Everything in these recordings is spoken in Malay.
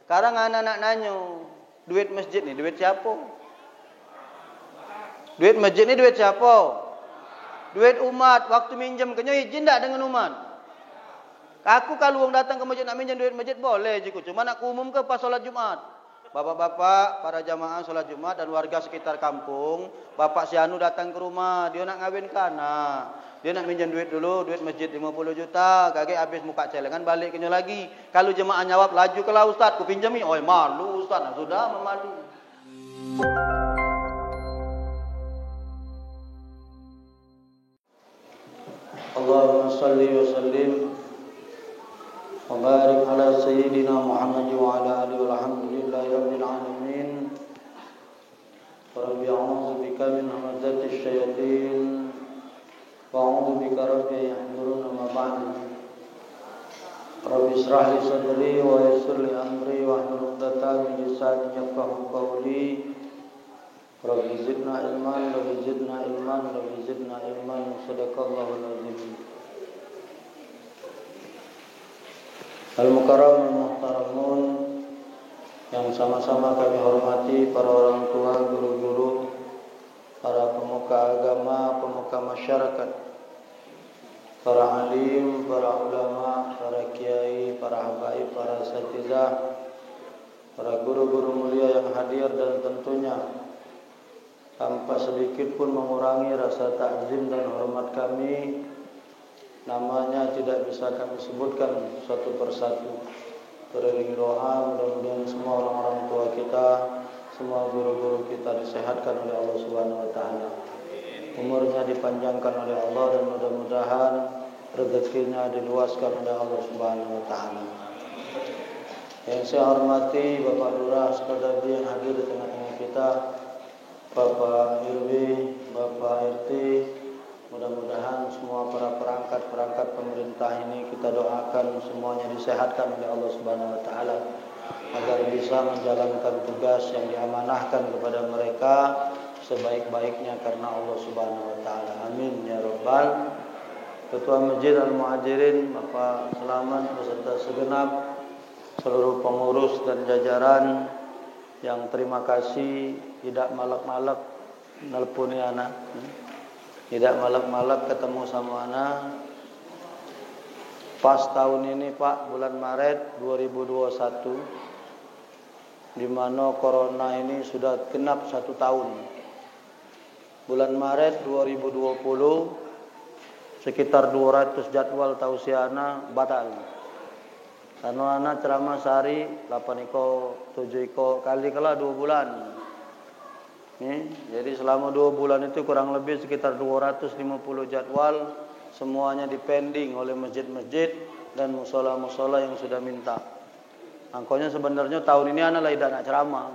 Sekarang anak-anak nanyo, duit masjid ni duit siapa? Duit masjid ni duit siapa? Duit umat. Waktu minjam kenyo izin tak dengan umat? Aku kalau orang datang ke masjid nak minjam duit masjid boleh je. Cuma nak umum ke pas solat Jumat. Bapak-bapak, para jamaah solat Jumat dan warga sekitar kampung, bapak si anu datang ke rumah, dia nak ngawinkan. Nah, dia nak minjam duit dulu, duit masjid 50 juta, kagak habis muka celengan balik kenyo lagi. Kalau jemaah jawab laju ke lah ustaz, ku pinjami. Oi malu ustaz, nah, sudah memalu. Allahumma salli wa sallim wa barik ala sayyidina Muhammad wa ala alihi walhamdulillahi rabbil alamin. Rabbi a'udzu bika min hamazati syayatin wa a'udzu bika rabbi yahdurun ma ba'd. Rabbi israh li sadri wa yassir li amri wa hlul 'uqdatam min lisani yafqahu qawli. Rabbi zidna ilman, Rabbi zidna ilman, Rabbi zidna ilman. Sadaqallahul azim. Al-Mukarram al-Muhtaramun, yang sama-sama kami hormati para orang tua, guru-guru, para pemuka agama, pemuka masyarakat, para alim, para ulama, para kiai, para habaib, para asatizah, para guru-guru mulia yang hadir, dan tentunya tanpa sedikit pun mengurangi rasa takzim dan hormat kami, namanya tidak bisa kami sebutkan satu persatu. Beriringi doa, mudah-mudahan semua orang-orang tua kita, semua guru-guru kita disehatkan oleh Allah Subhanahu wa taala. Umurnya dipanjangkan oleh Allah dan mudah-mudahan rezekinya diluaskan oleh Allah Subhanahu wa taala. Yang saya hormati Bapak Lurah Sukadadi yang hadir di tengah-tengah kita, Bapak Irwi, Bapak RT, mudah-mudahan semua para perangkat-perangkat pemerintah ini kita doakan semuanya disehatkan oleh Allah Subhanahu wa taala agar bisa menjalankan tugas yang diamanahkan kepada mereka sebaik-baiknya karena Allah Subhanahu wa taala. Amin ya rabbal. Ketua Masjid Al-Muhajirin Bapak Selamat beserta segenap seluruh pengurus dan jajaran yang terima kasih tidak malak-malak nelponi anak. Tidak malak-malak ketemu sama anak. Pas tahun ini Pak, bulan Maret 2021, di mana corona ini sudah genap 1 tahun. Bulan Maret 2020, sekitar 200 jadwal tausiah anak batal. Karena anak ceramah sehari 8 iko, 7 iko, kali kala 2 bulan. Jadi selama 2 bulan itu kurang lebih sekitar 250 jadwal semuanya dipending oleh masjid-masjid dan musola-musola yang sudah minta. Angkonya sebenarnya tahun ini anak tidak nak ceramah.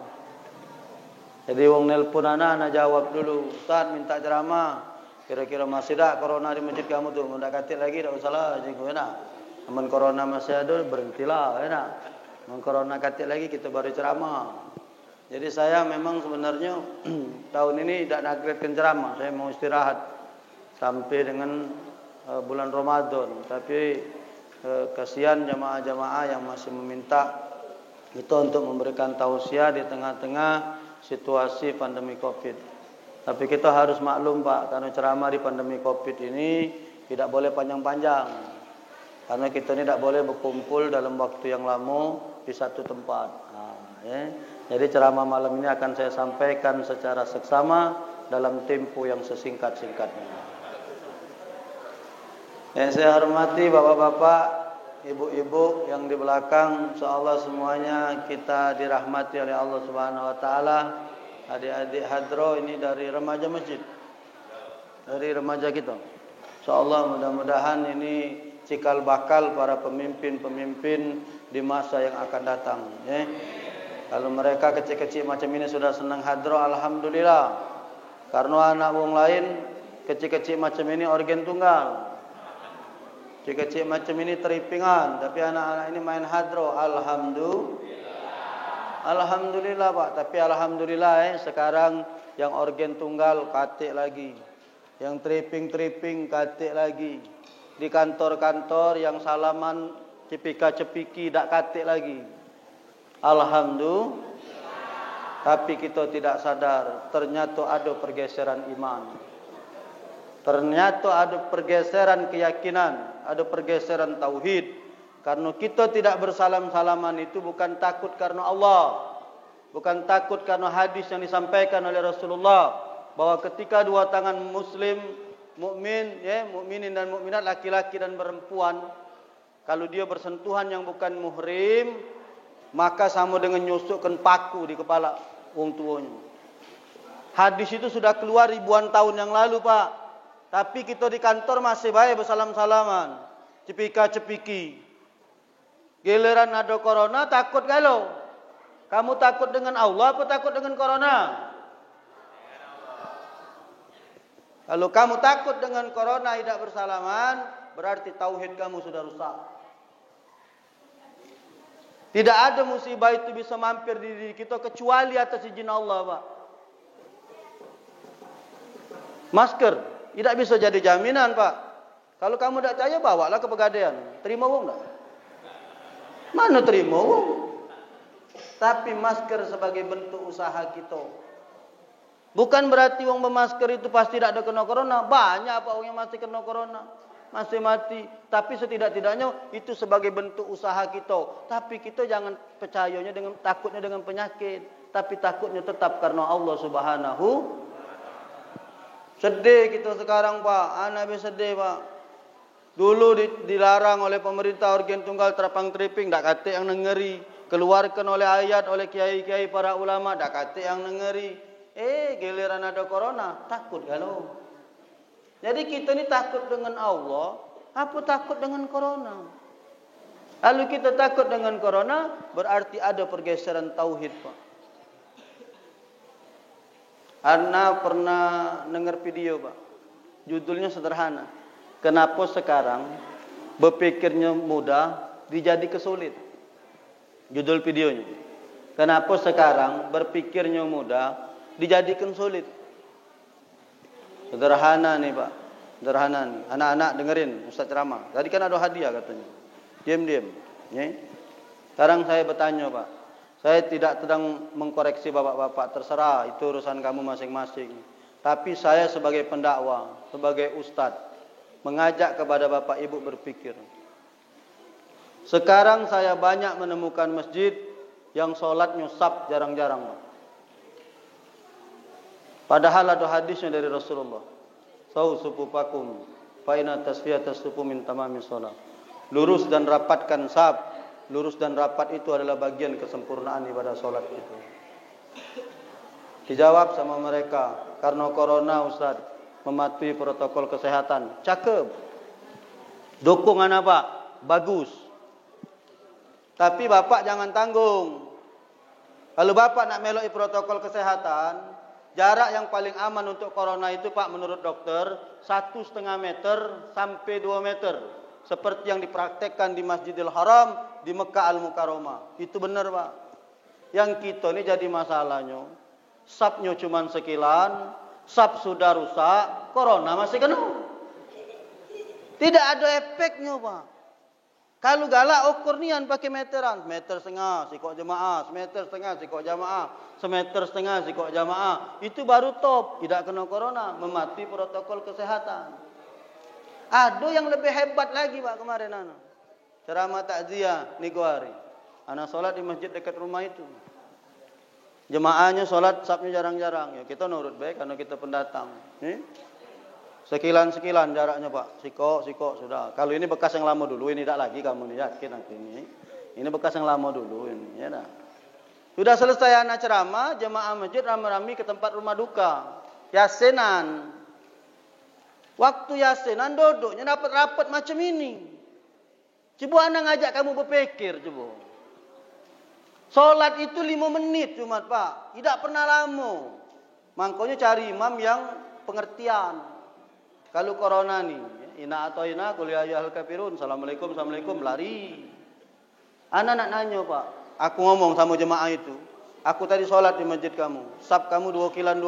Jadi wong nelpon anak jawab dulu, Ustaz minta ceramah. Kira-kira masih dah corona di masjid kamu tuh, mudah katik lagi tak usahlah jengko enak. Aman corona masih ada berhentilah enak. Aman corona katik lagi kita baru ceramah. Jadi saya memang sebenarnya tahun ini tidak nak ceramah, saya mau istirahat sampai dengan bulan Ramadan. Tapi kasihan jamaah-jamaah yang masih meminta itu untuk memberikan tausiah di tengah-tengah situasi pandemi Covid. Tapi kita harus maklum Pak, karena ceramah di pandemi Covid ini tidak boleh panjang-panjang. Karena kita ini tidak boleh berkumpul dalam waktu yang lama di satu tempat. Jadi ceramah malam ini akan saya sampaikan secara seksama dalam tempo yang sesingkat-singkatnya. Yang saya hormati bapak-bapak, ibu-ibu yang di belakang, insyaallah semuanya kita dirahmati oleh Allah Subhanahu wa taala. Adik-adik hadro ini dari remaja masjid. Dari remaja kita. Insyaallah mudah-mudahan ini cikal bakal para pemimpin-pemimpin di masa yang akan datang, ya. Kalau mereka kecil-kecil macam ini sudah senang hadro, alhamdulillah. Karena anak wong lain kecil-kecil macam ini organ tunggal. Kecil-kecil macam ini teripingan, tapi anak-anak ini main hadro, alhamdulillah Pak. Tapi alhamdulillah sekarang yang organ tunggal katik lagi, yang triping katik lagi. Di kantor-kantor yang salaman cepika-cepiki tak katik lagi. Alhamdulillah. Tapi kita tidak sadar, ternyata ada pergeseran iman. Ternyata ada pergeseran keyakinan, ada pergeseran tauhid. Karena kita tidak bersalam-salaman itu bukan takut karena Allah, bukan takut karena hadis yang disampaikan oleh Rasulullah bahwa ketika dua tangan muslim, mukminin dan mukminat, laki-laki dan perempuan, kalau dia bersentuhan yang bukan muhrim, maka sama dengan nyusukkan paku di kepala wong tuanya. Hadis itu sudah keluar ribuan tahun yang lalu, Pak. Tapi kita di kantor masih baik bersalam-salaman, cepika-cepiki. Giliran ada corona takut galau. Kamu takut dengan Allah apa takut dengan corona? Kalau kamu takut dengan corona tidak bersalaman, berarti tauhid kamu sudah rusak. Tidak ada musibah itu bisa mampir di diri kita kecuali atas izin Allah, Pak. Masker tidak bisa jadi jaminan, Pak. Kalau kamu tidak percaya, bawalah ke pegadaian. Terima uang tak? Mana terima uang? Tapi masker sebagai bentuk usaha kita. Bukan berarti orang bermasker itu pasti tidak ada kena corona. Banyak Pak orang yang masih kena corona, masih mati. Tapi setidak-tidaknya itu sebagai bentuk usaha kita. Tapi kita jangan percayanya dengan takutnya dengan penyakit, tapi takutnya tetap karena Allah Subhanahu. Sedih kita sekarang, Pak. Anak sedih, Pak. Dulu dilarang oleh pemerintah organ tunggal terapang tripping, dak kate yang nengeri. Keluarkan oleh ayat oleh kiai-kiai para ulama, dak kate yang nengeri. Giliran ada corona, takut galau. Jadi kita ni takut dengan Allah, apa takut dengan corona? Lalu kita takut dengan corona, berarti ada pergeseran tauhid, Pak. Ana pernah dengar video, Pak. Judulnya sederhana. Kenapa sekarang berpikirnya mudah dijadi kesulit? Judul videonya. Kenapa sekarang berpikirnya mudah dijadikan sulit? Sederhana nih, Pak. Sederhana nih. Anak-anak dengerin Ustaz ceramah. Tadi kan ada hadiah katanya. Diam-diam. Sekarang saya bertanya, Pak. Saya tidak sedang mengkoreksi bapak-bapak. Terserah, itu urusan kamu masing-masing. Tapi saya sebagai pendakwah, sebagai ustaz, mengajak kepada bapak ibu berpikir. Sekarang saya banyak menemukan masjid yang sholatnya saf jarang-jarang, Pak. Padahal ada hadisnya dari Rasulullah. Sawu sufufakum fa inna tasfiyatas sufu min tamamis shalah. Lurus dan rapatkan saf. Lurus dan rapat itu adalah bagian kesempurnaan ibadah salat itu. Dijawab sama mereka, karena corona Ustaz, mematuhi protokol kesehatan. Cakep. Dukungan apa? Bagus. Tapi bapak jangan tanggung. Kalau bapak nak meloi protokol kesehatan, jarak yang paling aman untuk corona itu, Pak, menurut dokter 1,5 meter sampai 2 meter. Seperti yang dipraktekkan di Masjidil Haram di Mekah Al-Mukarramah. Itu benar, Pak. Yang kita ini jadi masalahnya, sapnya cuma sekilan, sap sudah rusak, corona masih kena. Tidak ada efeknya, Pak. Kalau galak ukur nian pakai meteran, 1,5 meter sikok jemaah, 1,5 meter sikok jamaah, 1,5 meter sikok jamaah. Itu baru top, tidak kena corona, mematuhi protokol kesehatan. Ada yang lebih hebat lagi, Pak, kemarin anak. Ceramah takziah Niguari. Anak solat di masjid dekat rumah itu. Jemaahnya solat sapnya jarang-jarang. Ya kita nurut baik karena kita pendatang. Sekilan-sekilan jaraknya, Pak. Sikok sudah. Kalau ini bekas yang lama dulu, ini tidak lagi kamu nih, yakin nanti ini. Ini bekas yang lama dulu ini, ya dah. Sudah selesai anak ceramah, jemaah masjid ramai-ramai ke tempat rumah duka. Yasinan. Waktu yasinan duduknya dapat rapat macam ini. Coba anak ngajak kamu berpikir, coba. Solat itu 5 menit cuma, Pak. Tidak pernah lama. Makanya cari imam yang pengertian. Kalau corona nih, ina atau ina, kuliah ayyuhal kafirun, assalamualaikum, lari. Anak nak nanya, Pak. Aku ngomong sama jemaah itu. Aku tadi solat di masjid kamu. Sab kamu 2 kilan.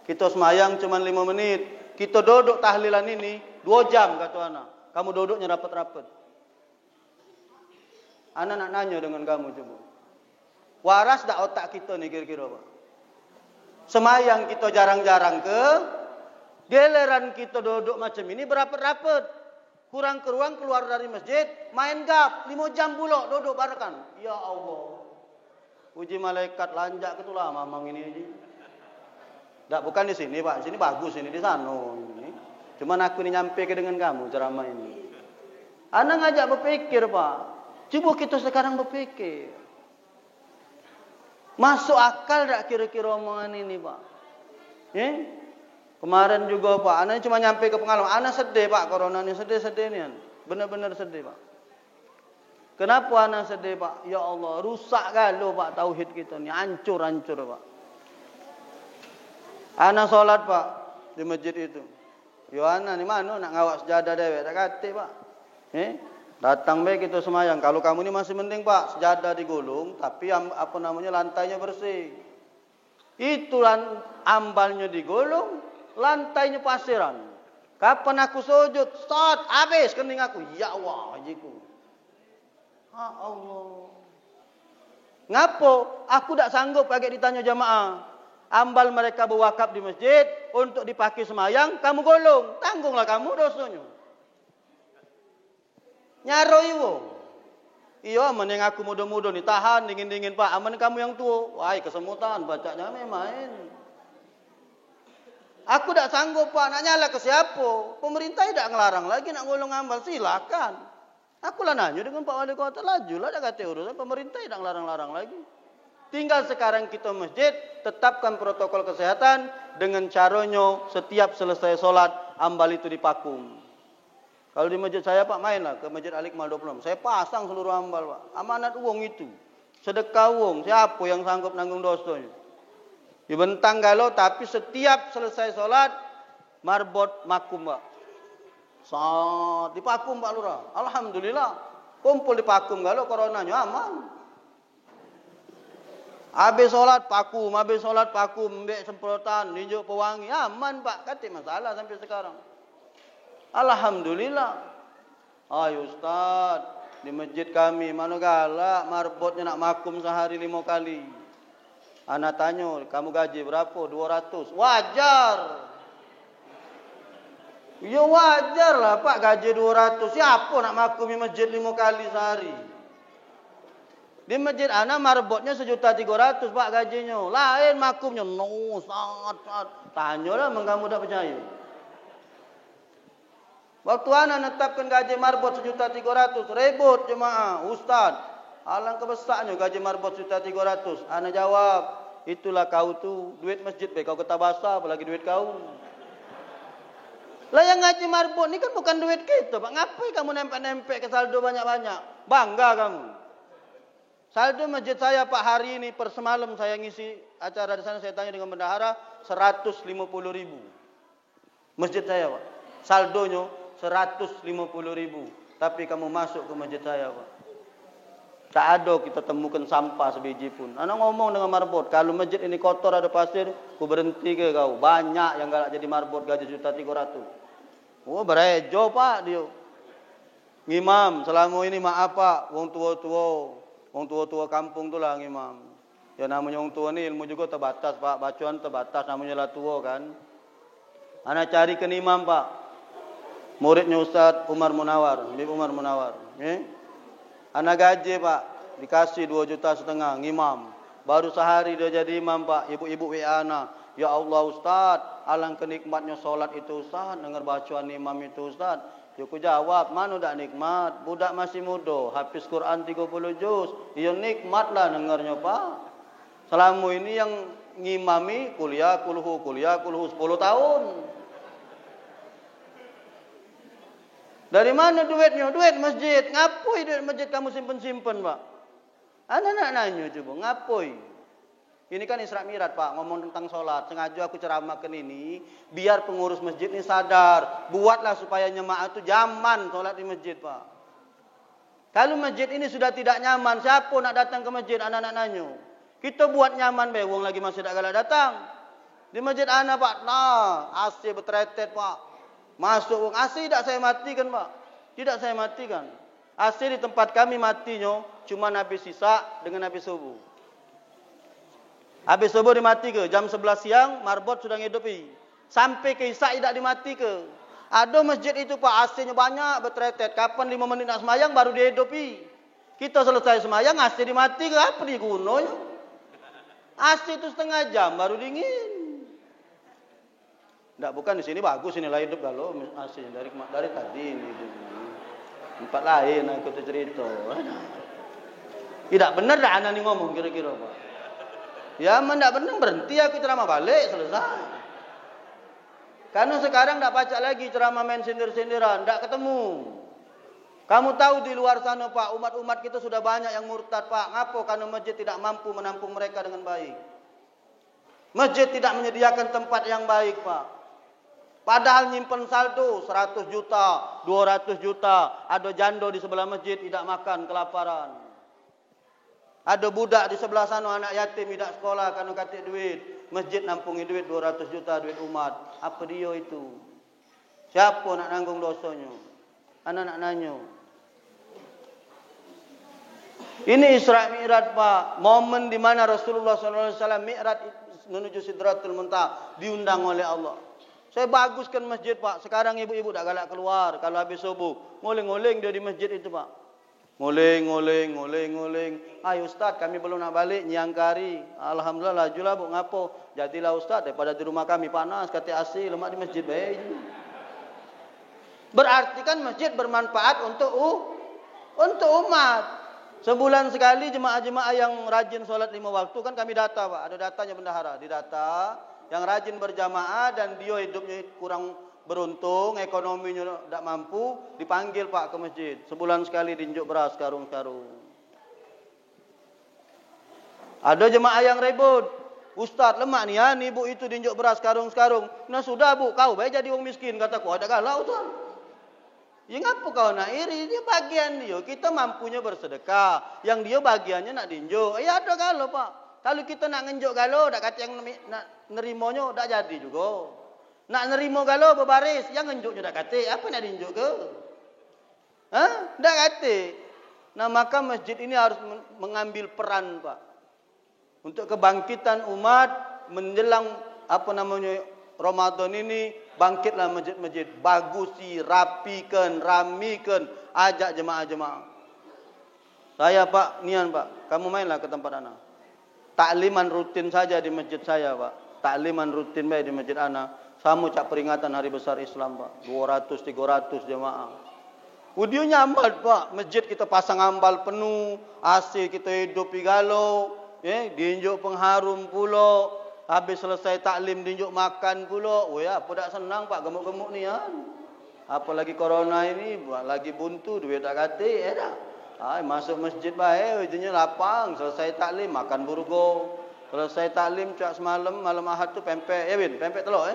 Kita semayang cuma 5 menit. Kita duduk tahlilan ini 2 jam, kata anak. Kamu duduknya rapat-rapat. Anak nak nanya dengan kamu coba. Waras tak otak kita nih kira-kira Pak? Semayang kita jarang-jarang ke, giliran kita duduk macam ini berapat-rapat. Kurang ke ruang, keluar dari masjid, main gap, 5 jam pula duduk barakan. Ya Allah. Uji malaikat lanjak ketulah mamang ini. Tak, bukan di sini Pak, di sini bagus, ini di sana. Ini. Cuman aku ini nyampe ke dengan kamu ceramah ini. Anak ngajak berpikir Pak. Coba kita sekarang berpikir. Masuk akal tak kira-kira omongan ini Pak? Kemarin juga Pak, anak cuma nyampe ke pengalaman. Anak sedih Pak, corona ini sedih-sedih ni. Benar-benar sedih Pak. Kenapa anak sedih Pak? Ya Allah, rusak galau Pak tauhid kita ni, hancur-hancur Pak. Anak solat Pak di masjid itu. Yo anak ni mana nak ngawak sejadah dewek tak kate Pak. Datang baik kita semayang. Kalau kamu ni masih penting Pak, sejadah digulung, tapi apa namanya lantainya bersih. Itu ambalnya digulung, lantainya pasiran. Kapan aku sujud? Start, habis kening aku. Ya Allah, hajiku. Allah. Ngapo? Aku tak sanggup pakai ditanya jamaah. Ambal mereka berwakaf di masjid untuk dipakai semayang, kamu golong. Tanggunglah kamu dosanya. Nyaroi wo. Iya, aman yang aku muda-muda ni tahan dingin-dingin Pak. Aman kamu yang tua. Wah, kesemutan bacanya main. Aku tak sanggup Pak, nak nyala ke siapa? Pemerintah tidak ngelarang lagi nak golong ambal, silakan. Aku lah nanya dengan Pak Wali Kota, lajulah dah kata urusan pemerintah tidak ngelarang-larang lagi. Tinggal sekarang kita masjid tetapkan protokol kesehatan dengan caranya setiap selesai solat ambal itu dipakum. Kalau di masjid saya Pak, mainlah ke masjid Al-Iqmal 26. Saya pasang seluruh ambal Pak. Amanat uang itu. Sedekah uang. Siapa yang sanggup nanggung dosanya? Dibentang galau, tapi setiap selesai solat marbot makum Pak. Dipakum Pak Lurah. Alhamdulillah. Kumpul dipakum galau, coronanya aman. Habis solat pakum, mbek semprotan, ninjuk pewangi, aman Pak. Kata masalah sampai sekarang. Alhamdulillah. Ayo Ustaz, di masjid kami mana galak marbotnya nak makum sehari 5 kali. Anak tanya, kamu gaji berapa? 200. Wajar. Ya wajar lah Pak, gaji 200. Siapa nak makum di masjid 5 kali sehari? Di masjid anak marbotnya 1.300.000 Pak gajinya. Lain makumnya. No, Ustaz. Tanyalah kamu tak percaya. Waktu anak netapkan gaji marbot 1.300.000, rebut jemaah, Ustaz, alangkah besarnya gaji marbot 1.300.000. Anak jawab, itulah kau tu, duit masjid baik kau kata basah, apalagi duit kau. Lah yang gaji marbot ni kan bukan duit kita, Pak. Ngapain kamu nempel-nempel ke saldo banyak-banyak? Bangga kamu. Saldo masjid saya Pak hari ini per semalam saya ngisi acara di sana, saya tanya dengan bendahara 150.000. Masjid saya Pak, saldonya 150.000. Tapi kamu masuk ke masjid saya Pak, tak ada kita temukan sampah sebiji pun. Anak ngomong dengan marbot, kalau masjid ini kotor ada pasir, ku berhenti ke kau. Banyak yang galak jadi marbot gaji 1.300.000. Oh berejo Pak dia. Ngimam selama ini maaf Pak, wong tua-tua kampung tu lah ngimam. Ya namanya wong tua ni ilmu juga terbatas Pak, bacaan terbatas, namanya lah tua kan. Anak cari ke imam Pak. Muridnya Ustaz Umar Munawar, Habib Umar Munawar. Anak gaji Pak, dikasih 2,5 juta ngimam. Baru sehari dia jadi imam Pak, ibu-ibu WA ana. Ya Allah Ustaz, alangkah nikmatnya solat itu Ustaz, dengar bacaan imam itu Ustaz. Aku jawab, mana dak nikmat? Budak masih muda, hafiz Quran 30 juz. Ya nikmatlah dengarnya Pak. Selama ini yang ngimami kuliah kulhu 10 tahun. Dari mana duitnya? Duit masjid. Ngapoi duit masjid kamu simpen-simpen Pak? Anak-anak nanya coba, ngapoi? Ini kan Isra Mi'raj Pak, ngomong tentang solat. Sengaja aku ceramahkan ini, biar pengurus masjid ini sadar. Buatlah supaya jemaah itu nyaman solat di masjid Pak. Kalau masjid ini sudah tidak nyaman, siapa nak datang ke masjid? Anak-anak nanya. Kita buat nyaman bewong lagi masih tak galak datang. Di masjid anak Pak, nah AC berteretet Pak. Masuk wong AC tidak saya matikan Pak. Tidak saya matikan. AC di tempat kami matinya cuma habis sisa dengan habis subuh. Habis subuh dimati ke? Jam 11 siang, marbot sudah ngidupi. Sampai ke Isya tidak dimati ke? Ada masjid itu Pak, AC-nya banyak, bertretet. Kapan 5 menit nak semayang, baru dihidupi. Kita selesai semayang, AC dimati ke? Apa digunanya? AC itu setengah jam, baru dingin. Tidak, bukan di sini bagus, inilah hidup kalau AC-nya dari tadi ini. Tempat lain aku cerita. Tidak benar dah anak ni ngomong kira-kira Pak. Ya, tidak benar berhenti aku ceramah balik, selesai. Karena sekarang tidak baca lagi ceramah main sindir-sindiran, tidak ketemu. Kamu tahu di luar sana Pak, umat-umat kita sudah banyak yang murtad Pak. Ngapa? Karena masjid tidak mampu menampung mereka dengan baik. Masjid tidak menyediakan tempat yang baik Pak. Padahal nyimpen saldo 100 juta, 200 juta. Ada jando di sebelah masjid tidak makan, kelaparan. Ada budak di sebelah sana anak yatim tidak sekolah karena katik duit. Masjid nampungi duit 200 juta duit umat. Apa dia itu? Siapa nak nanggung dosanya? Anak nak nanya. Ini Isra Mi'raj Pak. Momen di mana Rasulullah SAW Mi'raj menuju Sidratul Muntaha diundang oleh Allah. Saya baguskan masjid Pak. Sekarang ibu-ibu tak galak keluar kalau habis subuh. Ngoling-ngoling dia di masjid itu Pak. Ngoling. Ayo Ustaz, kami belum nak balik nyiangkari. Alhamdulillah lajulah bu ngapo. Jadilah Ustaz daripada di rumah kami panas kata AC lemak di masjid baik. Berarti kan masjid bermanfaat untuk umat. Sebulan sekali jemaah-jemaah yang rajin solat 5 waktu kan kami data Pak. Ada datanya bendahara. Didata yang rajin berjamaah dan dia hidupnya kurang beruntung, ekonominya tidak mampu, dipanggil Pak ke masjid. Sebulan sekali diinjuk beras karung-karung. Ada jemaah yang ribut. Ustaz lemak ni ya, ni bu itu diinjuk beras karung-karung. Nah sudah bu, kau baik jadi orang miskin. Kataku, ada galau tuan. Ya ngapa kau nak iri? Dia bagian dia. Kita mampunya bersedekah. Yang dia bagiannya nak diinjuk. Ya ada galau Pak. Kalau kita nak ngenjuk galau, tak kata yang nak nerimonya, tak jadi juga. Nak nerima galau berbaris, yang ngenjuknya dak kata, apa nak diinjuk ke? Dak kata. Nah, maka masjid ini harus mengambil peran, Pak. Untuk kebangkitan umat menjelang Ramadan ini, bangkitlah masjid-masjid, bagusi, rapikan, ramikan, ajak jemaah-jemaah. Saya Pak, Nian Pak, kamu mainlah ke tempat anak. Takliman rutin saja di masjid saya, Pak. Takliman rutin baik di masjid anak. Sama cak peringatan hari besar Islam Pak. 200-300 jemaah. Udah nyambat Pak. Masjid kita pasang ambal penuh. AC kita hidup galau. Diinjuk pengharum pula. Habis selesai taklim diinjuk makan pula. Oh ya, apa tak senang Pak gemuk-gemuk ni ya. Apalagi corona ini. Lagi buntu duit tak kata. Masuk masjid baik. Ujungnya lapang. Selesai taklim makan burgo. Selesai taklim cak semalam. Malam Ahad tu pempek. Ya Bin, pempek telur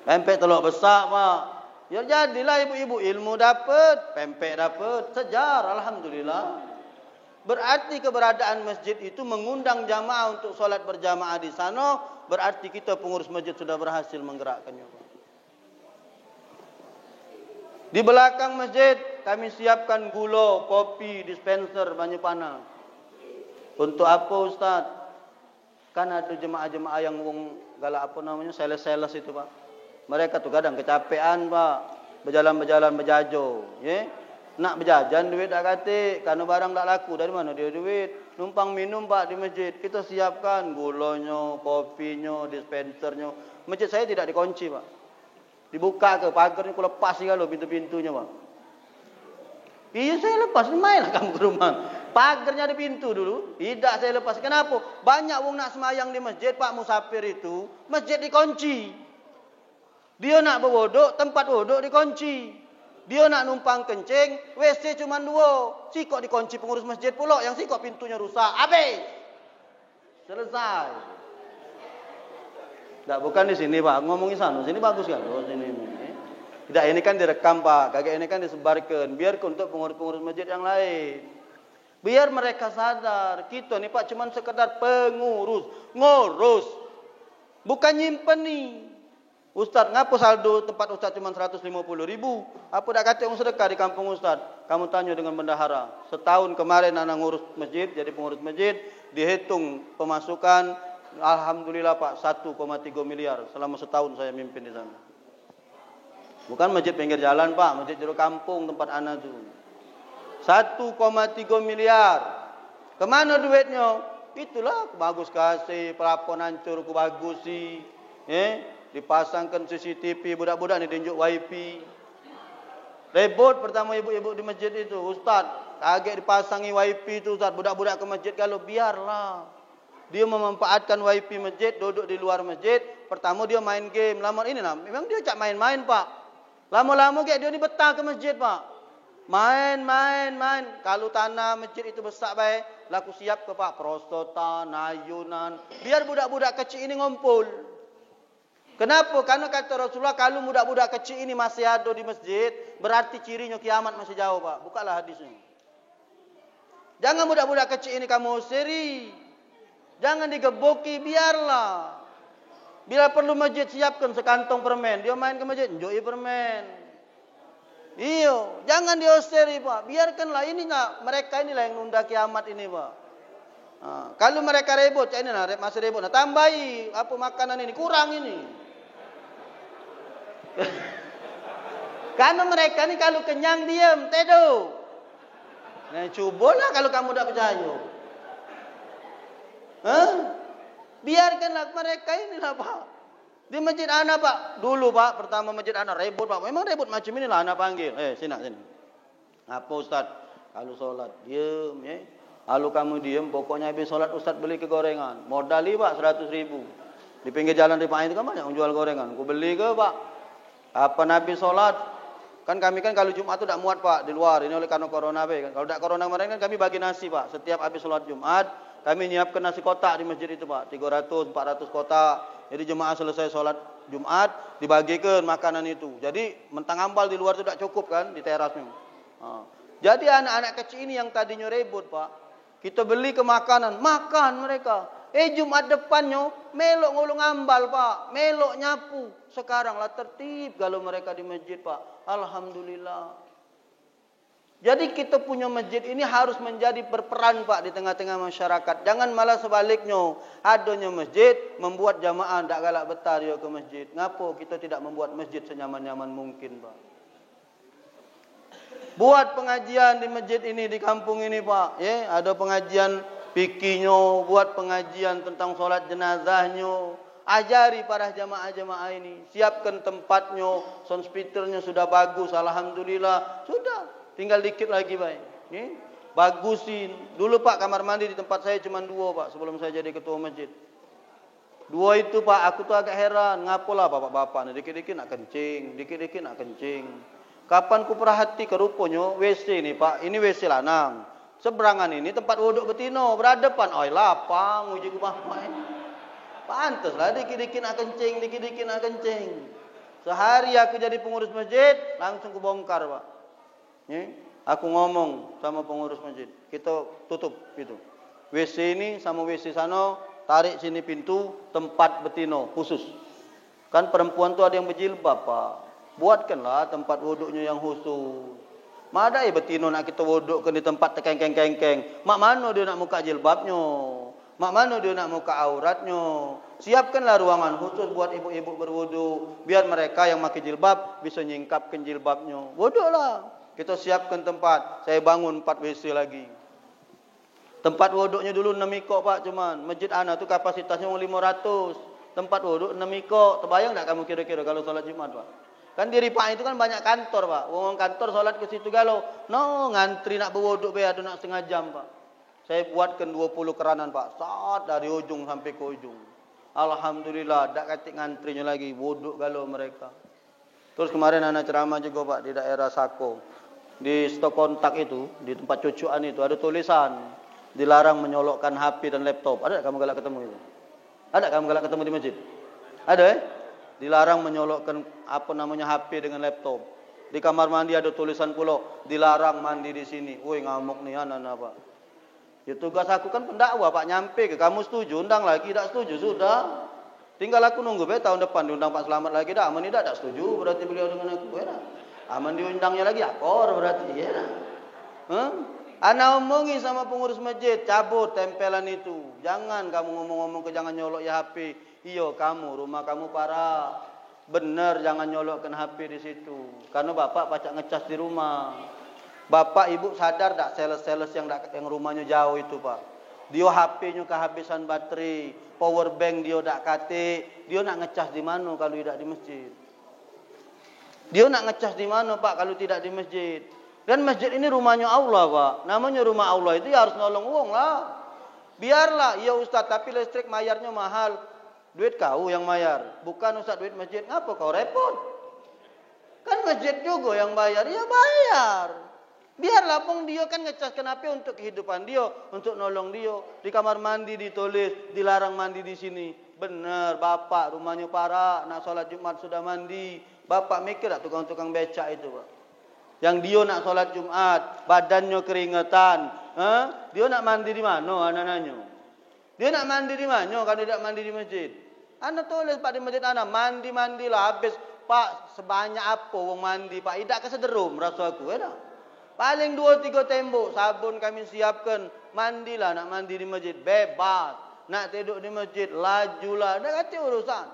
Pempek telur besar Pak. Ya jadilah ibu-ibu ilmu dapat, pempek dapat, sejar alhamdulillah. Berarti keberadaan masjid itu mengundang jamaah untuk solat berjamaah di sana, berarti kita pengurus masjid sudah berhasil menggerakkannya Pak. Di belakang masjid kami siapkan gula, kopi, dispenser, banyak panas. Untuk apa Ustaz? Kan ada jemaah-jemaah yang galak sales-sales itu Pak. Mereka tu kadang kecapean Pak. Berjalan-berjalan berjajo. Nak berjajan duit tak kata. Karena barang tak laku. Dari mana dia duit? Numpang minum Pak di masjid. Kita siapkan gulanya, kopinya, dispensernya. Masjid saya tidak dikunci Pak. Dibuka ke pagarnya. Aku lepas kalau pintu-pintunya Pak. Iya saya lepas. Mainlah kamu ke rumah. Pagarnya ada pintu dulu. Tidak saya lepas. Kenapa? Banyak orang nak semayang di masjid Pak musafir itu. Masjid dikunci. Dia nak berwuduk, tempat wuduk dikunci. Dia nak numpang kencing, WC cuma 2. Sikok dikunci pengurus masjid pula. Yang sikok pintunya rusak. Habis. Selesai. Tak, bukan di sini Pak. Ngomongin sana. Sini bagus kan? Sini. Tidak, ini kan direkam Pak. Kagak ini kan disebarkan. Biar untuk pengurus-pengurus masjid yang lain. Biar mereka sadar. Kita ni Pak cuma sekedar pengurus. Ngurus. Bukan nyimpen ni. Ustaz, ngapa saldo tempat Ustaz cuma 150 ribu? Apa dak kata orang sedekah di kampung Ustaz? Kamu tanya dengan bendahara. Setahun kemarin anak ngurus masjid, jadi pengurus masjid, dihitung pemasukan, alhamdulillah Pak, 1,3 miliar selama setahun saya mimpin di sana. Bukan masjid pinggir jalan Pak, masjid jero kampung tempat anak tu. 1,3 miliar. Kemana duitnya? Itulah bagus kasih, pelapon hancur ku bagusi. Dipasangkan CCTV, budak-budak ni tunjuk wifi. Rebut pertama ibu-ibu di masjid itu, Ustaz, kaget dipasangi wifi itu Ustaz, budak-budak ke masjid kalau biarlah. Dia memanfaatkan wifi masjid, duduk di luar masjid, pertama dia main game. Lama ini lah, memang dia cak main-main Pak. Lama-lama kayak dia ni betah ke masjid Pak. Main. Kalau tanah masjid itu besar baik, laku siap ke Pak, prostotan, ayunan. Biar budak-budak kecil ini ngumpul. Kenapa? Karena kata Rasulullah, kalau budak-budak kecil ini masih ada di masjid, berarti cirinya kiamat masih jauh Pak. Bukalah hadisnya. Jangan budak-budak kecil ini kamu usiri. Jangan digeboki, biarlah. Bila perlu masjid, siapkan sekantong permen. Dia main ke masjid, enjoy permen. Iyo, jangan diusiri Pak. Biarkanlah ini mereka inilah yang nunda kiamat ini Pak. Kalau mereka ribut, ini masih ribut. Nah, tambahi apa makanan ini, kurang ini. Karena mereka ni kalau kenyang diam, teduh. Nah, cubalah kalau kamu tak percaya. Biarkanlah mereka inilah Pak. Di masjid anak Pak, dulu Pak, pertama masjid anak ribut Pak. Memang ribut macam inilah anak panggil. Sini. Apa Ustaz? Kalau solat diam, ya. Kalau kamu diam, pokoknya habis solat Ustaz beli ke gorengan. Modal Pak 100 ribu. Di pinggir jalan Rifai itu kan banyak yang jual gorengan. Aku beli ke Pak. Apa Nabi solat? Kan kami kan kalau Jumat tu tak muat Pak di luar. Ini oleh karena corona kan. Kalau tak corona kemarin kan kami bagi nasi Pak. Setiap habis solat Jumat, kami nyiapkan nasi kotak di masjid itu Pak. 300, 400 kotak. Jadi jemaah selesai solat Jumat, dibagikan makanan itu. Jadi mentang ambal di luar tu tak cukup kan di terasnya. Jadi anak-anak kecil ini yang tadinya ribut Pak. Kita beli ke makanan, makan mereka. Jumat depannya melok ngulung ambal Pak, melok nyapu. Sekaranglah tertib kalau mereka di masjid Pak. Alhamdulillah. Jadi kita punya masjid ini harus menjadi berperan Pak di tengah-tengah masyarakat. Jangan malah sebaliknya, adanya masjid membuat jamaah tak galak betah dia ke masjid. Ngapa kita tidak membuat masjid senyaman-nyaman mungkin Pak? Buat pengajian di masjid ini, di kampung ini Pak. Ada pengajian fikihnya, buat pengajian tentang solat jenazahnya. Ajari para jamaah-jamaah ini. Siapkan tempatnya, sound speakernya sudah bagus, alhamdulillah. Sudah, tinggal dikit lagi baik. Bagusin. Dulu Pak kamar mandi di tempat saya cuma 2 Pak sebelum saya jadi ketua masjid. 2 itu Pak, aku tuh agak heran. Ngapalah bapak-bapak ni dikit-dikit nak kencing, dikit-dikit nak kencing. Kapan ku perhati ke rupanya WC ni Pak, ini WC lanang. Seberangan ini tempat wuduk betina, berhadapan. Oi lapang uji ku bapak ini. Pantaslah dikit-dikit nak kencing, dikit-dikit nak kencing. Sehari aku jadi pengurus masjid, langsung ku bongkar Pak. Aku ngomong sama pengurus masjid, kita tutup itu. WC ini sama WC sana, tarik sini pintu, tempat betina khusus. Kan perempuan tu ada yang berjilbab Pak. Buatkanlah tempat wuduknya yang khusus. Madai betina nak kita wudukkan di tempat tekeng-keng-keng. Mak mana dia nak muka jilbabnya? Mak mana dia nak muka auratnya? Siapkanlah ruangan khusus buat ibu-ibu berwuduk. Biar mereka yang pakai jilbab bisa nyingkapkan jilbabnya. Wuduklah. Kita siapkan tempat. Saya bangun 4 WC lagi. Tempat wuduknya dulu 6 ikok Pak cuman. Masjid Ana tu kapasitasnya 500. Tempat wuduk 6 ikok. Terbayang tak kamu kira-kira kalau solat Jumat Pak? Kan di Rifai itu kan banyak kantor Pak. Orang kantor solat ke situ galau. No, ngantri nak berwuduk be ada nak setengah jam Pak. Saya buatkan 20 keranan Pak. Saat dari ujung sampai ke ujung. Alhamdulillah, tak katik ngantrinya lagi. Wuduk galau mereka. Terus kemarin anak ceramah juga Pak di daerah Sako. Di stok kontak itu, di tempat cucuan itu ada tulisan dilarang menyolokkan HP dan laptop. Ada kamu galak ketemu itu? Ada kamu galak ketemu di masjid? Ada Dilarang menyolokkan HP dengan laptop. Di kamar mandi ada tulisan pula dilarang mandi di sini. Woi ngamuk nih anak-anak Pak. Ya tugas aku kan pendakwah Pak, nyampe ke kamu setuju undang lagi, tidak setuju sudah. Tinggal aku nunggu tahun depan diundang Pak Slamet lagi dah. Aman tidak setuju berarti beliau dengan aku ya. Aman diundangnya lagi akor berarti ya. Ana omongi sama pengurus masjid, cabut tempelan itu. Jangan kamu ngomong-ngomong jangan nyolok ya HP. Iyo kamu, rumah kamu parah. Bener jangan nyolokkan HP di situ. Karena bapak pacak ngecas di rumah. Bapak ibu sadar tak sales-sales yang rumahnya jauh itu Pak. Dia HP-nya kehabisan baterai, power bank dia tak kate, dia nak ngecas di mana kalau tidak di masjid? Dia nak ngecas di mana Pak kalau tidak di masjid? Dan masjid ini rumahnya Allah Pak. Namanya rumah Allah itu ya harus nolong uang lah. Biarlah, ya Ustaz, tapi listrik mayarnya mahal. Duit kau yang mayar, bukan Ustaz duit masjid. Ngapa kau repot? Kan masjid juga yang bayar, ya bayar. Biarlah pun dia kan ngecaskan api untuk kehidupan dia, untuk nolong dia. Di kamar mandi ditulis, dilarang mandi di sini. Benar, bapak rumahnya parah, nak solat Jumat sudah mandi. Bapak mikir tak tukang-tukang becak itu Pak. Yang dia nak solat Jumat, badannya keringetan. Dia nak mandi di mana anak-anaknya? Dia nak mandi di mana kalau tidak mandi di masjid? Anak tulis Pak di masjid anak, mandi-mandilah habis. Pak, sebanyak apa wong mandi Pak? Tidak kesederum rasa aku ya. Paling 2-3 tembok sabun kami siapkan. Mandilah nak mandi di masjid bebas. Nak tidur di masjid lajulah. Dah kata urusan.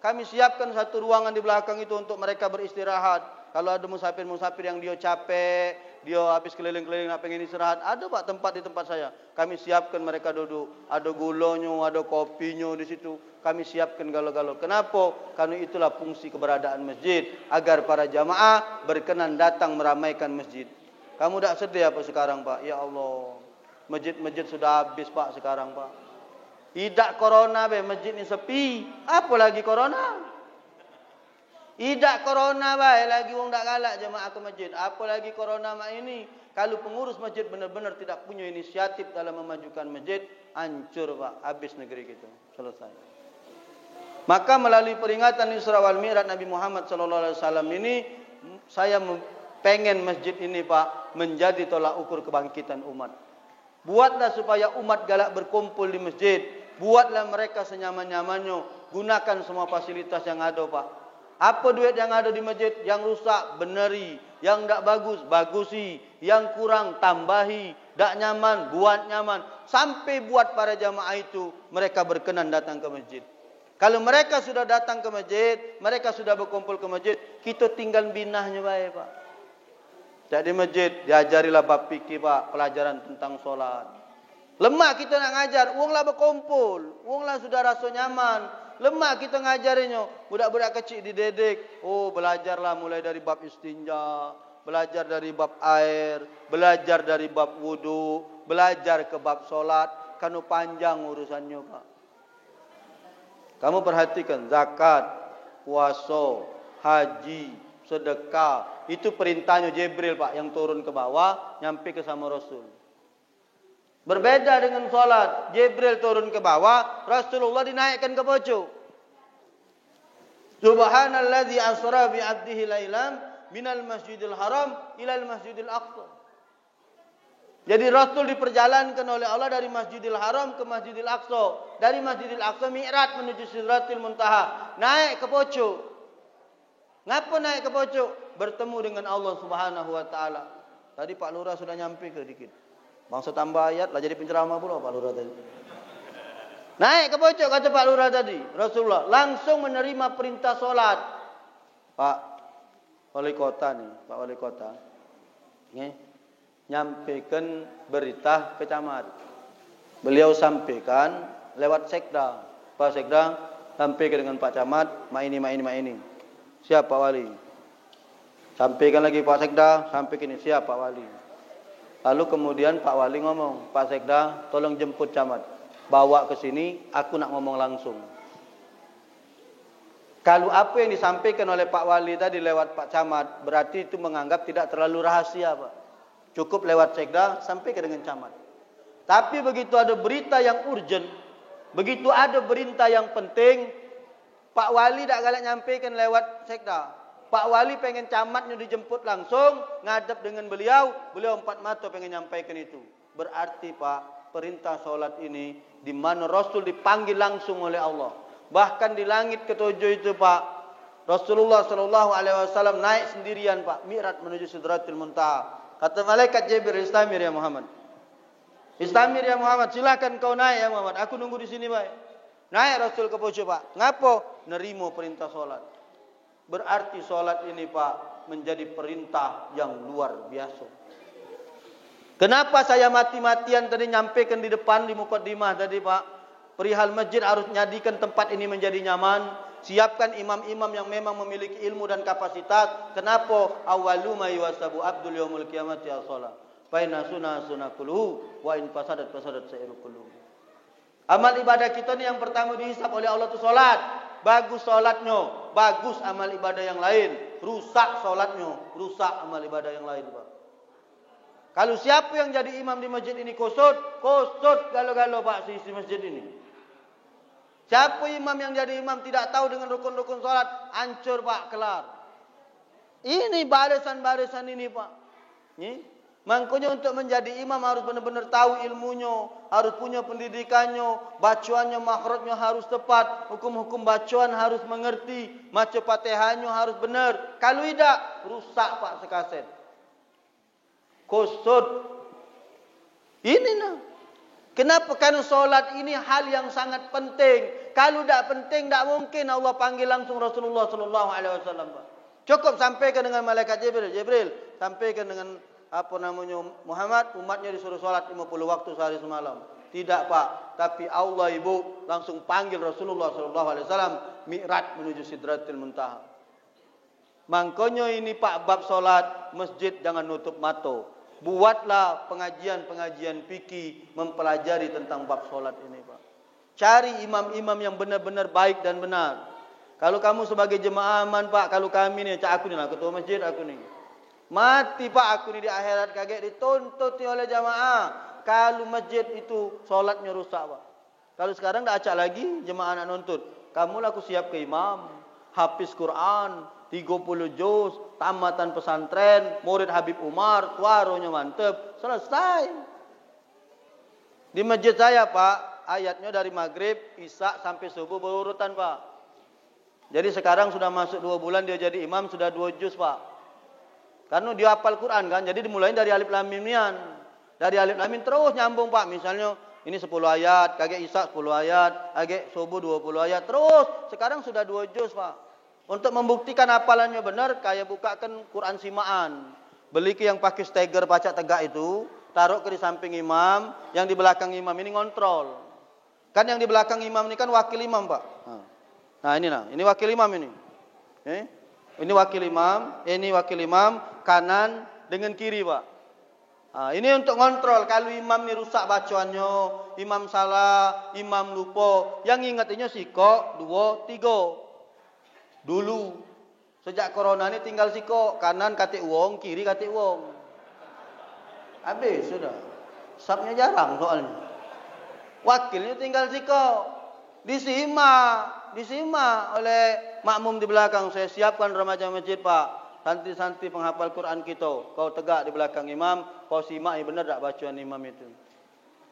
Kami siapkan satu ruangan di belakang itu untuk mereka beristirahat. Kalau ada musafir-musafir yang dia capek, dia habis keliling-keliling nak pengen istirahat, ada Pak tempat di tempat saya. Kami siapkan mereka duduk. Ada gulanya, ada kopinya di situ. Kami siapkan galau-galau. Kenapa? Karena itulah fungsi keberadaan masjid. Agar para jamaah berkenan datang meramaikan masjid. Kamu tak sedih apa sekarang Pak? Ya Allah. Masjid-masjid sudah habis Pak sekarang Pak. Tidak corona be, masjid ni sepi. Apa lagi corona? Tidak corona baik lagi wong tak galak jemaah ke masjid. Apa lagi corona mak ini? Kalau pengurus masjid benar-benar tidak punya inisiatif dalam memajukan masjid, hancur Pak, habis negeri kita. Selesai. Maka melalui peringatan Isra wal Mi'raj Nabi Muhammad sallallahu alaihi wasallam ini, saya pengen masjid ini Pak menjadi tolak ukur kebangkitan umat. Buatlah supaya umat galak berkumpul di masjid. Buatlah mereka senyaman-nyamannya. Gunakan semua fasilitas yang ada Pak. Apa duit yang ada di masjid? Yang rusak, beneri. Yang tak bagus, bagusi. Yang kurang, tambahi. Tak nyaman, buat nyaman. Sampai buat para jamaah itu, mereka berkenan datang ke masjid. Kalau mereka sudah datang ke masjid, mereka sudah berkumpul ke masjid, kita tinggal binahnya baik Pak. Jadi masjid, diajarilah bab fikih Pak, pelajaran tentang solat. Lemah kita nak ngajar, uanglah berkumpul. Uanglah sudah rasa nyaman. Lemah kita ngajarinya. Budak-budak kecil dididik. Oh, belajarlah mulai dari bab istinja. Belajar dari bab air. Belajar dari bab wudu. Belajar ke bab solat. Karena panjang urusannya Pak. Kamu perhatikan. Zakat. Puasa. Haji. Sedekah. Itu perintahnya Jibril Pak. Yang turun ke bawah. Nyampe ke sama Rasul. Berbeda dengan solat. Jibril turun ke bawah, Rasulullah dinaikkan ke pojok. Subhanalladzi asra bi 'abdihi lailan minal masjidil haram ilal masjidil aqsa. Jadi Rasul diperjalankan oleh Allah dari Masjidil Haram ke Masjidil Aqsa. Dari Masjidil Aqsa Mi'raj menuju Sidratil Muntaha. Naik ke pojok. Ngapa naik ke pojok? Bertemu dengan Allah Subhanahu wa taala. Tadi Pak Lurah sudah nyampe ke dikit. Bangsa tambah ayat lah jadi penceramah pula Pak Lurah tadi. Naik ke pojok kata Pak Lurah tadi. Rasulullah langsung menerima perintah solat. Pak Wali Kota nih, Pak Wali Kota. Nyampaikan berita ke camat. Beliau sampaikan lewat sekda. Pak Sekda sampaikan dengan Pak Camat, mak ini. Siap Pak Wali. Sampaikan lagi Pak Sekda, sampaikan ini siap Pak Wali. Lalu kemudian Pak Wali ngomong, Pak Sekda tolong jemput camat. Bawa ke sini, aku nak ngomong langsung. Kalau apa yang disampaikan oleh Pak Wali tadi lewat Pak Camat, berarti itu menganggap tidak terlalu rahasia Pak. Cukup lewat Sekda, sampai ke dengan camat. Tapi begitu ada berita yang urgent, begitu ada berita yang penting, Pak Wali tak galak nyampaikan lewat Sekda. Pak Wali pengen camatnya dijemput langsung, ngadep dengan beliau empat mata pengen nyampaikan itu. Berarti Pak, perintah solat ini di mana Rasul dipanggil langsung oleh Allah. Bahkan di langit ketujuh itu Pak, Rasulullah sallallahu alaihi wasallam naik sendirian Pak, Mi'raj menuju Sidratul Muntaha. Kata malaikat Jibril, "Istamir ya Muhammad." "Istamir ya Muhammad, silakan kau naik ya Muhammad. Aku nunggu di sini baik." Naik Rasul ke pucuk Pak. Ngapo? Nerimo perintah solat. Berarti solat ini Pak menjadi perintah yang luar biasa. Kenapa saya mati-matian tadi nyampaikan di depan di mukaddimah tadi Pak? Perihal masjid harus nyadikan tempat ini menjadi nyaman. Siapkan imam-imam yang memang memiliki ilmu dan kapasitas. Kenapa? Awwalu ma yuwasabu abdul yaumul qiyamati as-shalah. Fa inna sunna kulluhu wa in fasadat sa'iru kulluhu. Amal ibadah kita ni yang pertama dihisap oleh Allah tu solat. Bagus solatnya, bagus amal ibadah yang lain. Rusak solatnya, rusak amal ibadah yang lain Pak. Kalau siapa yang jadi imam di masjid ini kusut galo-galo Pak isi masjid ini. Siapa imam yang jadi imam tidak tahu dengan rukun-rukun solat, hancur Pak, kelar. Ini barisan-barisan ini Pak. Ini makanya untuk menjadi imam harus benar-benar tahu ilmunya, harus punya pendidikannya, bacaannya, makhrajnya harus tepat, hukum-hukum bacaan harus mengerti, maca Fatihahnya harus benar. Kalau tidak, rusak Pak sekaset. Kusut. Ini nah. Kenapa? Karena solat ini hal yang sangat penting. Kalau tidak penting, tidak mungkin Allah panggil langsung Rasulullah sallallahu alaihi wasallam. Cukup sampaikan dengan malaikat Jibril, sampaikan dengan Muhammad, umatnya disuruh solat 50 waktu sehari semalam. Tidak Pak, tapi Allah Ibu langsung panggil Rasulullah sallallahu alaihi wasallam Mi'raj menuju Sidratul Muntaha. Makanya ini Pak bab solat masjid jangan nutup mata. Buatlah pengajian-pengajian fikih mempelajari tentang bab solat ini Pak. Cari imam-imam yang benar-benar baik dan benar. Kalau kamu sebagai jemaah aman Pak, kalau kami ni, aku ni lah ketua masjid aku ni. Mati Pak aku ni di akhirat kaget dituntut oleh jemaah. Kalau masjid itu solatnya rusak Pak. Kalau sekarang dah acak lagi jemaah nak nuntut. Kamulah aku siap ke imam, hafiz Quran, 30 juz, tamatan pesantren, murid Habib Umar, tuaronya mantep, selesai. Di masjid saya Pak, ayatnya dari maghrib, isya sampai subuh berurutan Pak. Jadi sekarang sudah masuk 2 bulan dia jadi imam, sudah 2 juz Pak. Karena dia hafal Quran kan, jadi dimulai dari alif lam mim nian. Dari alif lam mim terus nyambung Pak. Misalnya ini 10 ayat, kagak isya 10 ayat, kagak subuh 20 ayat, terus sekarang sudah 2 juz Pak. Untuk membuktikan hafalannya benar, kayak bukakan Quran simaan. Beli ke yang pakai steger baca tegak itu, taruh ke di samping imam, yang di belakang imam ini ngontrol. Kan yang di belakang imam ini kan wakil imam Pak. Nah ini wakil imam ini. Ini wakil imam, kanan dengan kiri Pak. Ini untuk ngontrol kalau imam ni rusak bacaannya, imam salah, imam lupa. Yang ingatnya siko 2, 3. Dulu sejak corona ni tinggal siko, kanan katik wong, kiri katik wong. Habis sudah. Sabnya jarang soalnya. Wakilnya tinggal siko. Disimak oleh makmum di belakang. Saya siapkan remaja masjid Pak. Santri-santri penghafal Quran kita. Kau tegak di belakang imam, kau simak benar tak bacaan imam itu.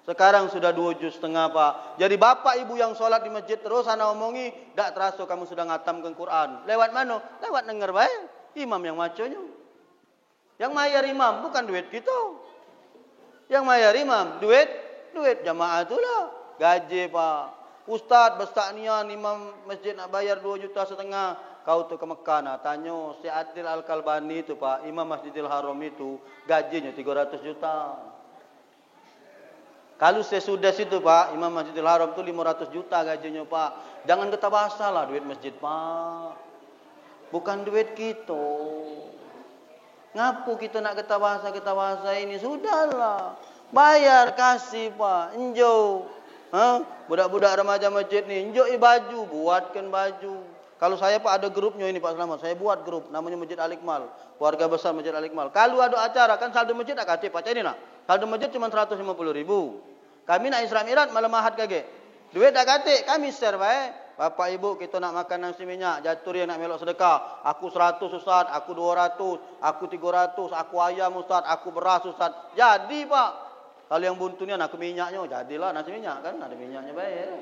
Sekarang sudah 2 juz setengah Pak. Jadi bapak ibu yang solat di masjid terus ana omongi, tak terasa kamu sudah ngatamkan Quran. Lewat mana? Lewat dengar bae. Imam yang macanya. Yang mayar imam bukan duit kita. Yang mayar imam duit jamaah itulah. Gaji Pak. Ustaz bestaknian imam masjid nak bayar 2,5 juta. Kau tu ke Mekah nak tanya si Adil Al-Kalbani tu Pak, imam Masjidil Haram itu gajinya 300 juta. Kalau sesudah situ Pak, imam Masjidil Haram tu 500 juta gajinya Pak. Jangan kita basalah duit masjid Pak. Bukan duit kita. Ngapu kita nak kita bahasa ini? Sudahlah. Bayar kasih Pak. Enjau. Budak-budak remaja masjid ni enjau baju, buatkan baju. Kalau saya Pak ada grupnya ini Pak Selamat. Saya buat grup namanya Masjid Al-Iqmal. Keluarga besar Masjid Al-Iqmal. Kalau ada acara kan saldo masjid tak kacip Pak ini nak. Saldo masjid cuma 150.000. Kami nak Isra Mi'raj malam Ahad kage. Duit tak kacip kami share bae. Bapak Ibu kita nak makan nasi minyak, jatuh dia nak melok sedekah. Aku 100 Ustaz, aku 200, aku 300, aku ayam Ustaz, aku beras Ustaz. Jadi Pak. Kalau yang buntunya nak minyaknya, jadilah nasi minyak kan ada minyaknya bae.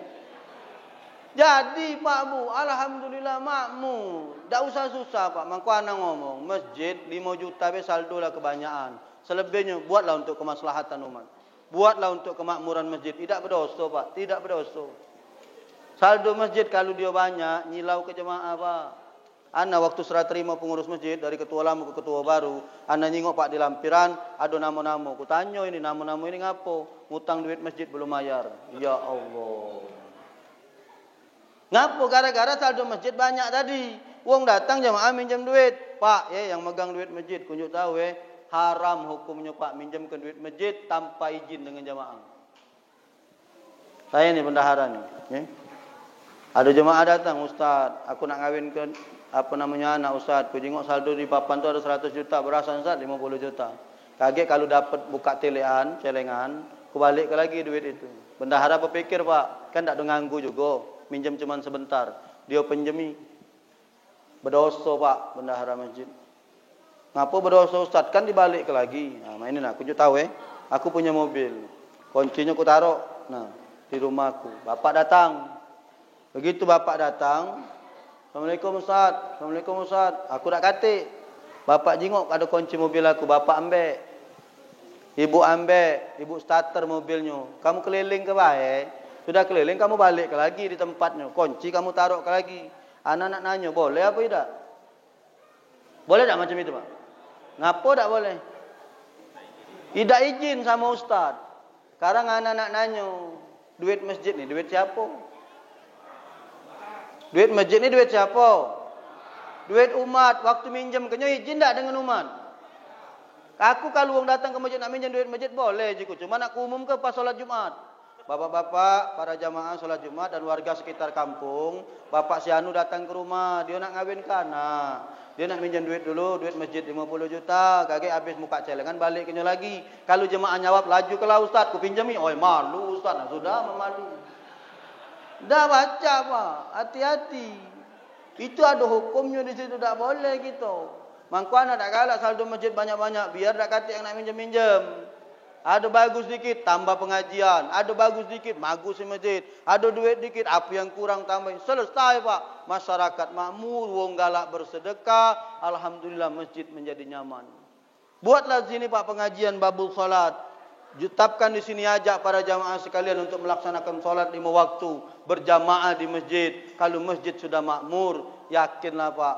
Jadi Pak Bu, alhamdulillah makmur. Tak usah susah Pak. Mangko ana ngomong, masjid 5 juta be saldo lah kebanyakan. Selebihnya buatlah untuk kemaslahatan umat. Buatlah untuk kemakmuran masjid. Tidak berdosa Pak, tidak berdosa. Saldo masjid kalau dia banyak, nyilau ke jemaah Pak. Ana waktu serah terima pengurus masjid dari ketua lama ke ketua baru, ana nyingok Pak di lampiran, ada nama-nama. Ku tanya ini nama-nama ini ngapo? Ngutang duit masjid belum bayar. Ya Allah. Ngapo gara-gara saldo masjid banyak tadi. Wong datang jamaah minjam duit. Pak, yang megang duit masjid kunjuk tahu haram hukumnya Pak minjamkan duit masjid tanpa izin dengan jamaah. Saya ni bendahara ni. Ada jemaah datang, Ustaz, aku nak ngawinkan anak Ustaz. Ku jengok saldo di papan tu ada 100 juta, berasa Ustaz 50 juta. Kaget kalau dapat buka celengan, ku balik ke lagi duit itu. Bendahara berpikir Pak, kan tak ada nganggu juga. Minjam cuma sebentar. Dia penjemi. Berdosa Pak bendahara masjid. Ngapa berdosa Ustaz? Kan dibalik ke lagi. Nah, ini nak kunjuk tahu Aku punya mobil. Kuncinya ku taruh di rumahku. Bapak datang. Begitu bapak datang, Assalamualaikum Ustaz. Assalamualaikum Ustaz. Aku nak katik. Bapak jengok ada kunci mobil aku, bapak ambek. Ibu ambek, ibu starter mobilnya. Kamu keliling ke baik. Sudah keliling, kamu balik ke lagi di tempatnya. Kunci kamu taruh ke lagi. Anak nak nanya, boleh apa tidak? Boleh tak macam itu Pak? Ngapa tak boleh? Tidak izin sama Ustaz. Sekarang anak nak nanya, duit masjid ni duit siapa? Duit masjid ni duit siapa? Duit umat. Waktu minjam kenyo izin tak dengan umat? Aku kalau orang datang ke masjid nak minjam duit masjid boleh je. Cuma nak umum ke pas solat Jumat. Bapak-bapak, para jamaah solat Jumat dan warga sekitar kampung, Bapak si Anu datang ke rumah, dia nak ngawinkan. Dia nak minjam duit dulu, duit masjid 50 juta, kaget habis muka celengan balik kenyo lagi. Kalau jemaah jawab, laju ke lah Ustaz, ku pinjami. Oh malu Ustaz, sudah memalu. Dah baca Pak, hati-hati. Itu ada hukumnya di situ, tak boleh gitu. Mangkuan tak galak saldo masjid banyak-banyak, biar tak kata yang nak minjem-minjem. Ada bagus dikit, tambah pengajian. Ada bagus dikit, bagus di masjid. Ada duit dikit, apa yang kurang tambahin. Selesai Pak. Masyarakat makmur, wong galak bersedekah. Alhamdulillah masjid menjadi nyaman. Buatlah sini Pak pengajian babul salat. Jutapkan di sini ajak para jamaah sekalian untuk melaksanakan salat 5 waktu. Berjamaah di masjid. Kalau masjid sudah makmur, yakinlah Pak.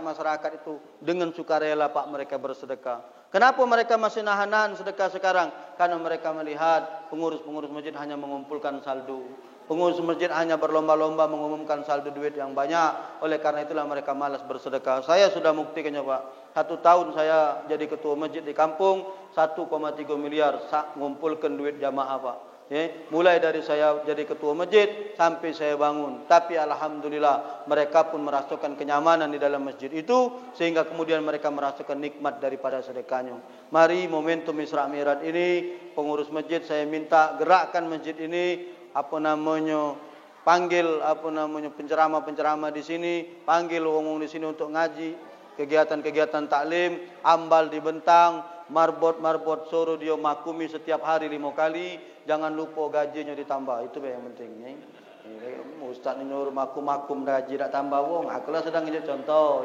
Masyarakat itu dengan sukarela Pak mereka bersedekah. Kenapa mereka masih nahan sedekah sekarang? Karena mereka melihat pengurus-pengurus masjid hanya mengumpulkan saldo. Pengurus masjid hanya berlomba-lomba mengumumkan saldo duit yang banyak. Oleh karena itulah mereka malas bersedekah. Saya sudah buktikannya Pak. 1 tahun saya jadi ketua masjid di kampung, 1,3 miliar mengumpulkan duit jamaah Pak. Mulai dari saya jadi ketua masjid sampai saya bangun. Tapi alhamdulillah mereka pun merasakan kenyamanan di dalam masjid itu, sehingga kemudian mereka merasakan nikmat daripada sedekahnya. Mari momentum Isra Mi'raj ini, pengurus masjid saya minta gerakkan masjid ini, panggil penceramah-penceramah di sini, panggil orang di sini untuk ngaji, kegiatan-kegiatan taklim, ambal dibentang, marbot suruh dia makumi setiap hari 5 kali. Jangan lupa gajinya ditambah. Itu yang penting. Ustaz ni nur makum gaji tak tambah wong. Akulah sedang tunjuk contoh.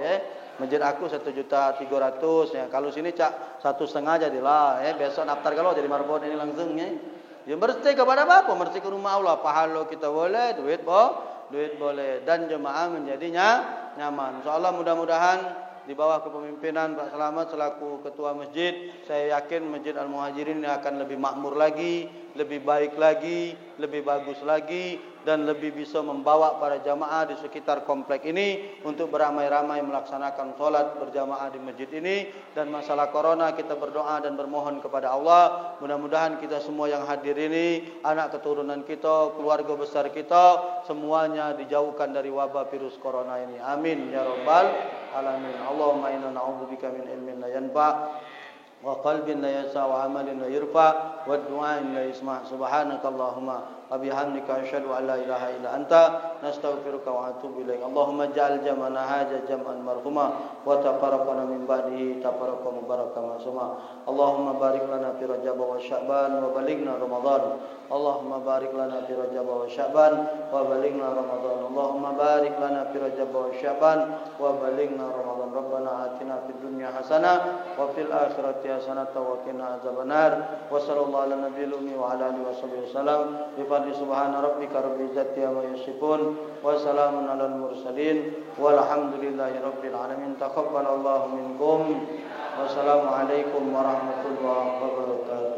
Masjid aku 1.300.000. Kalau sini cak 1,5 jadilah. Besok daftar kalau jadi marbot ini langsung. Ya mesti kepada apa? Mesti ke rumah Allah. Pahala kita boleh, duit boleh. Dan jemaah menjadinya nyaman. InsyaAllah mudah-mudahan di bawah kepemimpinan Pak Selamat selaku ketua masjid, saya yakin Masjid Al-Muhajirin ini akan lebih makmur lagi, lebih baik lagi, lebih bagus lagi, dan lebih bisa membawa para jamaah di sekitar komplek ini untuk beramai-ramai melaksanakan solat berjamaah di masjid ini. Dan masalah corona kita berdoa dan bermohon kepada Allah, mudah-mudahan kita semua yang hadir ini, anak keturunan kita, keluarga besar kita, semuanya dijauhkan dari wabah virus corona ini. Amin ya rabbal alamin. Allahumma inna na'udzubika min ilmin la yanfa' وقلب لا يسع وعمل لا يرفع والدعاء لا يسمع سبحانك اللهم وبحمدك أشهد أن لا إله إلا أنت نستغفرك ونتوب إليك اللهم اجعل جمعنا هذا جمعا مرحوما وتفرقنا من بعده تفرقا مباركا معصوما اللهم بارك لنا في رجب وشعبان وبلغنا رمضان اللهم بارك لنا في رجب وشعبان وبلغنا رمضان اللهم بارك لنا في رجب وشعبان وبلغنا رمضان ربنا آتنا في الدنيا حسنة وفي الآخرة حسنة وقنا عذاب النار وصلى الله على النبي الأمي وعلى آله وصحبه وسلم بفضل سبحان ربك رب العزة عما يصفون وسلام على المرسلين والحمد لله رب العالمين تقبل الله منكم والسلام عليكم ورحمة الله وبركاته